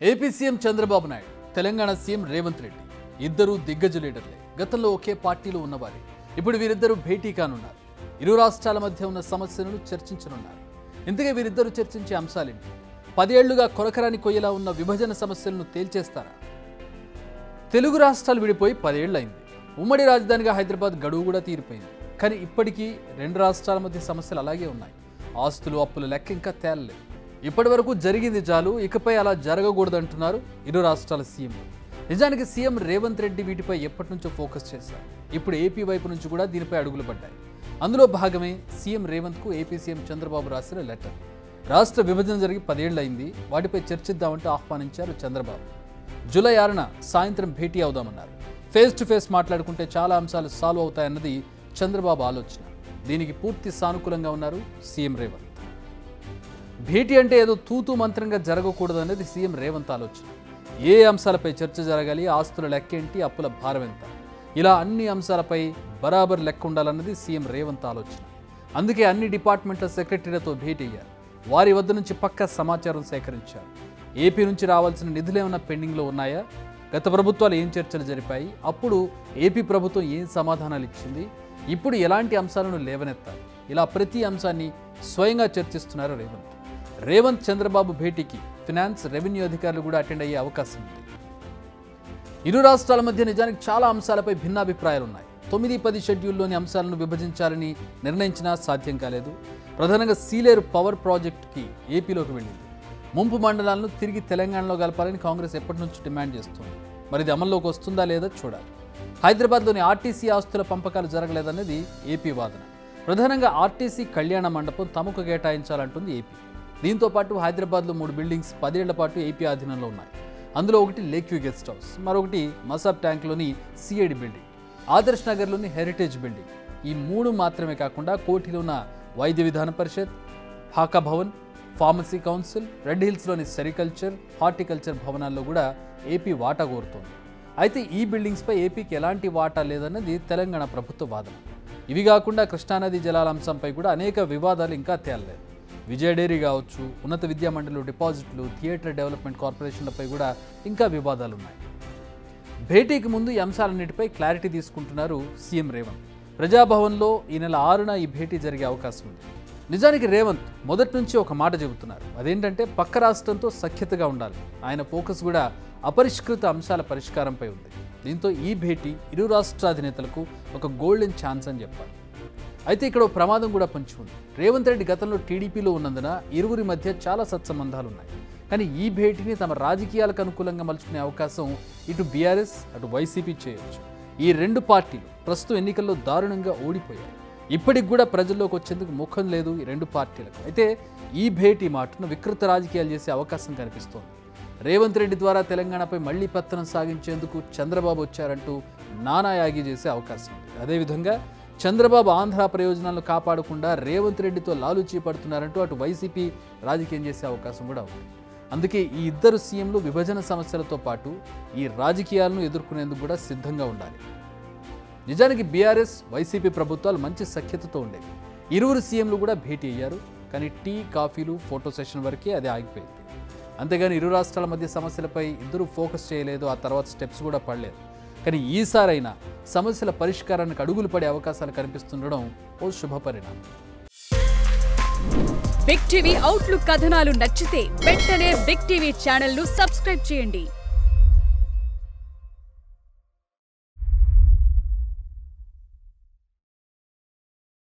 AP CM Chandrababu Naidu, Telangana CM Revanth Reddy ఇద్దరు దిగ్గజ లీడర్లే. గతంలో ఒకే పార్టీలో ఉన్నవారే. ఇప్పుడు వీరిద్దరూ భేటీ కానున్నారు. ఇరు రాష్ట్రాల మధ్య ఉన్న సమస్యలను చర్చించనున్నారు. ఇంతగా వీరిద్దరూ చర్చించే అంశాలేంటి? 10 ఏళ్లుగా కొరకరాని కొయ్యలా ఉన్న విభజన సమస్యలను తేల్చేస్తారా? తెలుగు రాష్ట్రాలు విడిపోయి 10 ఏళ్లైంది. ఉమ్మడి రాజధానిగా హైదరాబాద్ గడువు కూడా తీరిపోయింది. కానీ ఇప్పటికీ రెండు రాష్ట్రాల మధ్య సమస్యలు అలాగే ఉన్నాయి. ఆస్తులు, అప్పుల లెక్క ఇంకా తేలలేదు. ఇప్పటి వరకు జరిగింది చాలు, ఇకపై అలా జరగకూడదంటున్నారు ఇరు రాష్ట్రాల సీఎంలు. నిజానికి సీఎం రేవంత్ రెడ్డి వీటిపై ఎప్పటి నుంచో ఫోకస్ చేశారు. ఇప్పుడు ఏపీ వైపు నుంచి కూడా దీనిపై అడుగులు పడ్డాయి. అందులో భాగమే సీఎం రేవంత్కు ఏపీ సీఎం చంద్రబాబు రాసిన లెటర్. రాష్ట్ర విభజన జరిగి 10 ఏళ్లయింది, వాటిపై చర్చిద్దామంటూ ఆహ్వానించారు చంద్రబాబు. జూలై 6న సాయంత్రం భేటీ అవుదామన్నారు. ఫేస్ టు ఫేస్ మాట్లాడుకుంటే చాలా అంశాలు సాల్వ్ అవుతాయన్నది చంద్రబాబు ఆలోచన. దీనికి పూర్తి సానుకూలంగా ఉన్నారు సీఎం రేవంత్. భేటీ అంటే ఏదో తూతూ మంత్రంగా జరగకూడదనేది సీఎం రేవంత్ ఆలోచన. ఏ అంశాలపై చర్చ జరగాలి, ఆస్తుల లెక్కేంటి, అప్పుల భారం ఎంత, ఇలా అన్ని అంశాలపై బరాబర్ లెక్క ఉండాలన్నది సీఎం రేవంత్ ఆలోచన. అందుకే అన్ని డిపార్ట్మెంట్ల సెక్రటరీలతో భేటీ అయ్యారు. వారి వద్ద నుంచి పక్కా సమాచారం సేకరించారు. ఏపీ నుంచి రావాల్సిన నిధులేమన్నా పెండింగ్లో ఉన్నాయా, గత ప్రభుత్వాలు ఏం చర్చలు జరిపాయి, అప్పుడు ఏపీ ప్రభుత్వం ఏం సమాధానాలు ఇచ్చింది, ఇప్పుడు ఎలాంటి అంశాలను లేవనెత్తారు, ఇలా ప్రతి అంశాన్ని స్వయంగా చర్చిస్తున్నారు రేవంత్. రేవంత్ చంద్రబాబు భేటీకి ఫినాన్స్, రెవెన్యూ అధికారులు కూడా అటెండ్ అయ్యే అవకాశం ఉంది. ఇరు రాష్ట్రాల మధ్య నిజానికి చాలా అంశాలపై భిన్నాభిప్రాయాలున్నాయి. 9-10 షెడ్యూల్లోని అంశాలను విభజించాలని నిర్ణయించినా సాధ్యం కాలేదు. ప్రధానంగా సీలేరు పవర్ ప్రాజెక్టుకి ఏపీలోకి వెళ్ళింది. ముంపు మండలాలను తిరిగి తెలంగాణలో కలపాలని కాంగ్రెస్ ఎప్పటి నుంచి డిమాండ్ చేస్తుంది. మరి ఇది అమల్లోకి వస్తుందా లేదా చూడాలి. హైదరాబాద్లోని ఆర్టీసీ ఆస్తుల పంపకాలు జరగలేదన్నది ఏపీ వాదన. ప్రధానంగా ఆర్టీసీ కళ్యాణ మండపం తమకు కేటాయించాలంటుంది ఏపీ. దీంతో పాటు హైదరాబాద్లో 3 బిల్డింగ్స్ 10 ఏళ్ల పాటు ఏపీ ఆధీనంలో ఉన్నాయి. అందులో ఒకటి లేక్ వ్యూ గెస్ట్ హౌస్, మరొకటి మసాబ్ ట్యాంక్లోని సిఐడి బిల్డింగ్, ఆదర్శ్ నగర్లోని హెరిటేజ్ బిల్డింగ్. ఈ 3 మాత్రమే కాకుండా కోఠిలో ఉన్న Vaidya Vidhana Parishad, HACA Bhavan, pharmacy council, red హిల్స్లోని సెరికల్చర్, హార్టికల్చర్ భవనాల్లో కూడా ఏపీ వాటా కోరుతోంది. అయితే ఈ బిల్డింగ్స్పై ఏపీకి ఎలాంటి వాటా లేదన్నది తెలంగాణ ప్రభుత్వ వాదన. ఇవి కాకుండా కృష్ణానది జలాల అంశంపై కూడా అనేక వివాదాలు ఇంకా తేలలేదు. విజయ డైరీ కావచ్చు, ఉన్నత విద్యా మండలి డిపాజిట్లు, థియేటర్ డెవలప్మెంట్ కార్పొరేషన్లపై కూడా ఇంకా వివాదాలున్నాయి. భేటీకి ముందు ఈ అంశాలన్నిటిపై క్లారిటీ తీసుకుంటున్నారు సీఎం రేవంత్. ప్రజాభవన్లో ఈ నెల 6న ఈ భేటీ జరిగే అవకాశం ఉంది. నిజానికి రేవంత్ మొదటి నుంచి ఒక మాట చెబుతున్నారు. అదేంటంటే పక్క రాష్ట్రంతో సఖ్యతగా ఉండాలి. ఆయన ఫోకస్ కూడా అపరిష్కృత అంశాల పరిష్కారంపై ఉంది. దీంతో ఈ భేటీ ఇరు రాష్ట్రాధినేతలకు ఒక గోల్డెన్ ఛాన్స్ అని చెప్పాలి. అయితే ఇక్కడ ఒక ప్రమాదం కూడా పొంచి ఉంది. రేవంత్ రెడ్డి గతంలో టీడీపీలో ఉన్నందున ఇరువురి మధ్య చాలా సత్సంబంధాలు ఉన్నాయి. కానీ ఈ భేటీని తమ రాజకీయాలకు అనుకూలంగా మలుచుకునే అవకాశం ఇటు బీఆర్ఎస్, అటు వైసీపీ చేయవచ్చు. ఈ 2 పార్టీలు ప్రస్తుతం ఎన్నికల్లో దారుణంగా ఓడిపోయాయి. ఇప్పటికి కూడా ప్రజల్లోకి వచ్చేందుకు ముఖం లేదు ఈ 2 పార్టీలకు. అయితే ఈ భేటీ మాటను వికృత రాజకీయాలు చేసే అవకాశం కనిపిస్తోంది. రేవంత్ రెడ్డి ద్వారా తెలంగాణపై మళ్లీ పెత్తనం సాగించేందుకు చంద్రబాబు వచ్చారంటూ నానాయాగి చేసే అవకాశం ఉంది. అదేవిధంగా చంద్రబాబు ఆంధ్ర ప్రయోజనాలను కాపాడకుండా రేవంత్ రెడ్డితో లాలూచీ పడుతున్నారంటూ అటు వైసీపీ రాజకీయం చేసే అవకాశం కూడా ఉంది. అందుకే ఈ ఇద్దరు సీఎంలు విభజన సమస్యలతో పాటు ఈ రాజకీయాలను ఎదుర్కొనేందుకు కూడా సిద్ధంగా ఉండాలి. నిజానికి బీఆర్ఎస్, వైసీపీ ప్రభుత్వాలు మంచి సఖ్యతతో ఉండేవి. ఇరువురు సీఎంలు కూడా భేటీ అయ్యారు. కానీ టీ, కాఫీలు, ఫోటో సెషన్ వరకే అది ఆగిపోయింది. అంతేగాని ఇరు రాష్ట్రాల మధ్య సమస్యలపై ఇద్దరు ఫోకస్ చేయలేదు. ఆ తర్వాత స్టెప్స్ కూడా పడలేదు. కానీ ఈసారైనా సమస్యల పరిష్కారానికి అడుగులు పడే అవకాశాలు కనిపిస్తుండడం ఓ శుభపరిణామం. బిగ్ టీవీ అవుట్లుక్ కథనాలు నచ్చితే వెంటనే బిగ్ టీవీ ఛానల్ ను సబ్స్క్రైబ్ చేయండి.